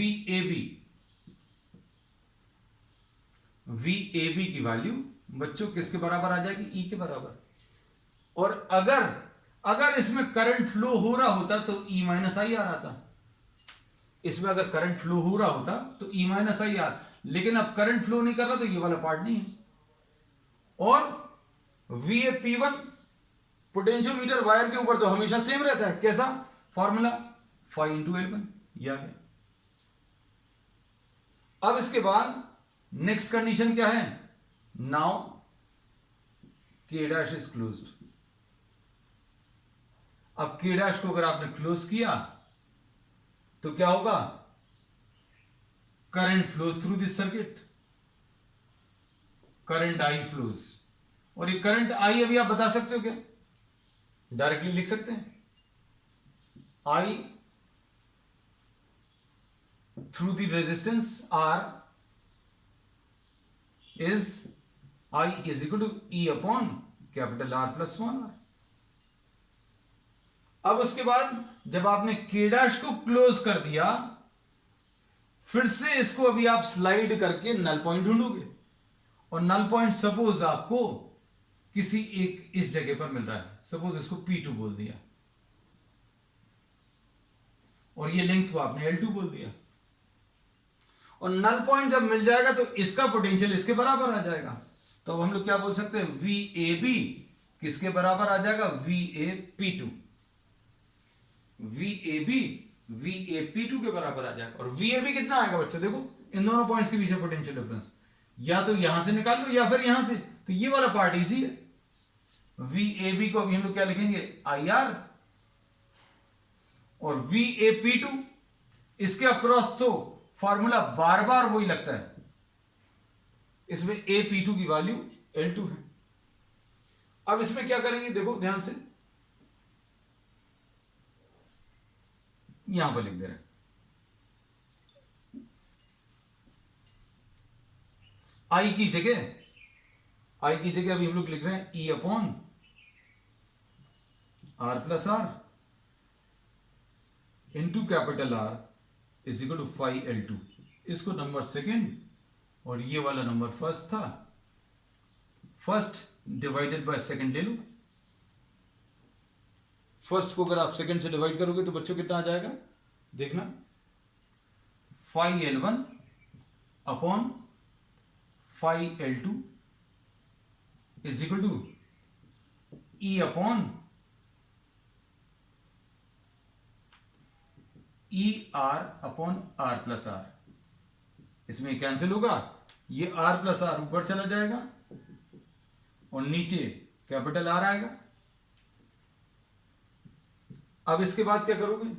VAB की वैल्यू बच्चों किसके बराबर आ जाएगी, E के बराबर. और अगर इसमें करंट फ्लो हो रहा होता तो E माइनस आई आर आता. इसमें अगर करंट फ्लो हो रहा होता तो E माइनस आई आर, लेकिन अब करंट फ्लो नहीं कर रहा तो ये वाला पार्ट नहीं है. और VAP1 पोटेंशियोमीटर वायर के ऊपर तो हमेशा सेम रहता है. कैसा फॉर्मूला, phi इंटू L1. यह है. अब इसके बाद नेक्स्ट कंडीशन क्या है, नाउ के डैश इज क्लोज्ड. अब के डैश को अगर आपने क्लोज किया तो क्या होगा, current flows through this circuit, current I flows. और ये करंट आई अभी आप बता सकते हो क्या, डायरेक्टली लिख सकते हैं, I through the resistance R is I is equal to E upon capital R plus 1R. अब उसके बाद जब आपने के डैश को क्लोज कर दिया, फिर से इसको अभी आप स्लाइड करके नल पॉइंट ढूंढोगे और नल पॉइंट सपोज आपको किसी एक इस जगह पर मिल रहा है. सपोज इसको P2 बोल दिया और ये लेंथ को आपने L2 बोल दिया. और नल पॉइंट जब मिल जाएगा तो इसका पोटेंशियल इसके बराबर आ जाएगा. तो अब हम लोग क्या बोल सकते हैं, VAB किसके बराबर आ जाएगा, VAP2. VAP2 के बराबर आ जाएगा. और VAB कितना आएगा बच्चों, देखो इन दोनों पॉइंट्स के बीच में पोटेंशियल डिफरेंस, या तो यहां से निकाल लो या फिर यहां से. तो ये वाला पार्ट इजी है. VAB को अभी हम लोग क्या लिखेंगे, IR. और VAP2 इसके अक्रॉस तो फॉर्मूला बार बार वही लगता है. इसमें AP2 की वैल्यू L2 है. अब इसमें क्या करेंगे, देखो ध्यान से, यहां पर लिख दे रहे हैं आई की जगह अभी हम लोग लिख रहे हैं E upon R plus R into capital R is equal to 5L2। इसको नंबर सेकेंड और ये वाला नंबर फर्स्ट था, फर्स्ट डिवाइडेड बाय सेकेंड ले लो। फर्स्ट को अगर आप सेकेंड से डिवाइड करोगे तो बच्चों कितना आ जाएगा, देखना 5L1 upon 5L2 is equal to E upon ER upon R plus R. इसमें कैंसिल होगा, ये R प्लस आर ऊपर चला जाएगा और नीचे कैपिटल R आएगा। अब इसके बाद क्या करोगे,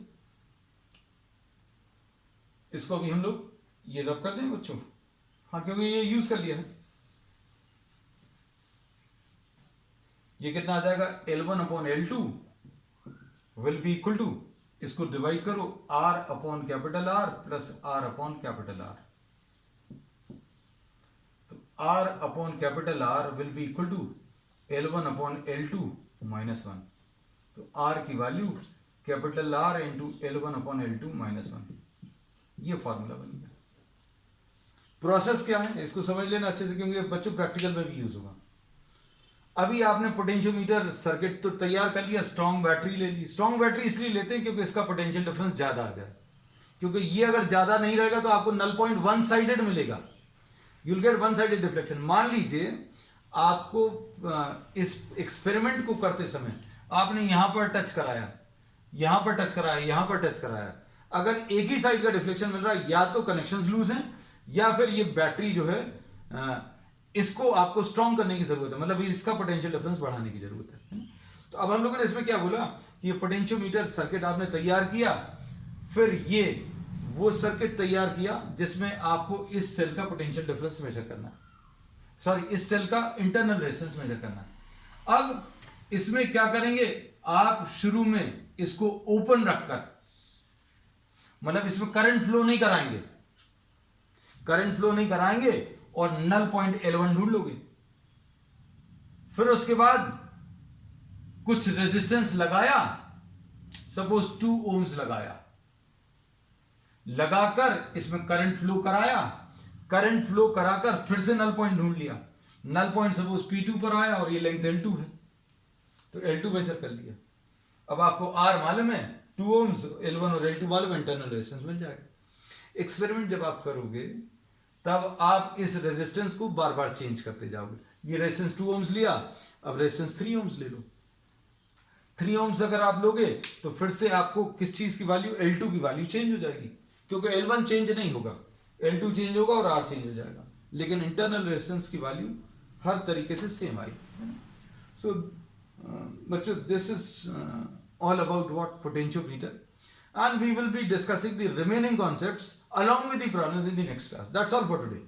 इसको भी हम लोग ये रब कर दें बच्चों, हाँ क्योंकि ये यूज कर लिया है। ये कितना आ जाएगा, L1 upon L2 will be equal to, इसको डिवाइड करो R upon capital R plus R upon capital R। तो R upon capital R will be equal to L1 upon L2 minus 1। तो R की value capital R into L1 upon L2 minus 1, ये formula बन गया। Process क्या है इसको समझ लेना अच्छे से, क्योंकि बच्चों प्रैक्टिकल में भी यूज होगा। अभी आपने पोटेंशियोमीटर सर्किट तो तैयार कर लिया, स्ट्रॉन्ग बैटरी ले ली। स्ट्रॉन्ग बैटरी इसलिए लेते हैं क्योंकि इसका पोटेंशियल डिफरेंस ज्यादा आ जाए, क्योंकि ये अगर ज्यादा नहीं रहेगा तो आपको नल पॉइंट वन साइडेड मिलेगा, you will get one sided deflection. मान लीजिए आपको इस एक्सपेरिमेंट को करते समय आपने यहां पर टच कराया, यहां पर टच कराया, यहां पर टच कराया, अगर एक ही साइड का डिफ्लेक्शन मिल रहा है, या तो कनेक्शंस लूज हैं या फिर ये बैटरी जो है इसको आपको स्ट्रॉन्ग करने की जरूरत है, मतलब इसका पोटेंशियल डिफरेंस बढ़ाने की जरूरत है। तो अब हम लोगों ने इसमें क्या बोला कि ये पोटेंशियोमीटर सर्किट आपने तैयार किया, फिर ये वो सर्किट तैयार किया जिसमें आपको इस सेल का पोटेंशियल डिफरेंस मेजर करना है, सॉरी इस सेल का इंटरनल रेजिस्टेंस मेजर करना है। अब इसमें क्या करेंगे, आप शुरू में इसको ओपन रखकर, मतलब इसमें करंट फ्लो नहीं कराएंगे, करंट फ्लो नहीं कराएंगे और नल पॉइंट L1 ढूंढ लोगे। फिर उसके बाद कुछ रेजिस्टेंस लगाया, सपोज 2 ओम्स लगाया, लगाकर इसमें करंट फ्लो कराया, करंट फ्लो कराकर फिर से नल पॉइंट ढूंढ लिया, नल पॉइंट सपोज P2 पर आया और ये लेंथ L2 है, तो L2 मेजर कर लिया। अब आपको R मालूम है, 2 ओम्स, L1 और L2 मालूम है, इंटरनल रेजिस्टेंस मिल जाएगा। एक्सपेरिमेंट जब आप करोगे तब आप इस रेजिस्टेंस को बार बार चेंज करते जाओगे। ये रेजिस्टेंस 2 ओम्स लिया, अब रेजिस्टेंस 3 ओम्स ले लो। 3 ओम्स अगर आप लोगे तो फिर से आपको किस चीज की वैल्यू, L2 की वैल्यू चेंज हो जाएगी, क्योंकि L1 चेंज नहीं होगा, L2 चेंज होगा और R चेंज हो जाएगा, लेकिन इंटरनल रेजिस्टेंस की वैल्यू हर तरीके से सेम आई। सो बच्चों, this is all about what potentiometer, and we will be discussing the remaining concepts along with the problems in the next class. That's all for today.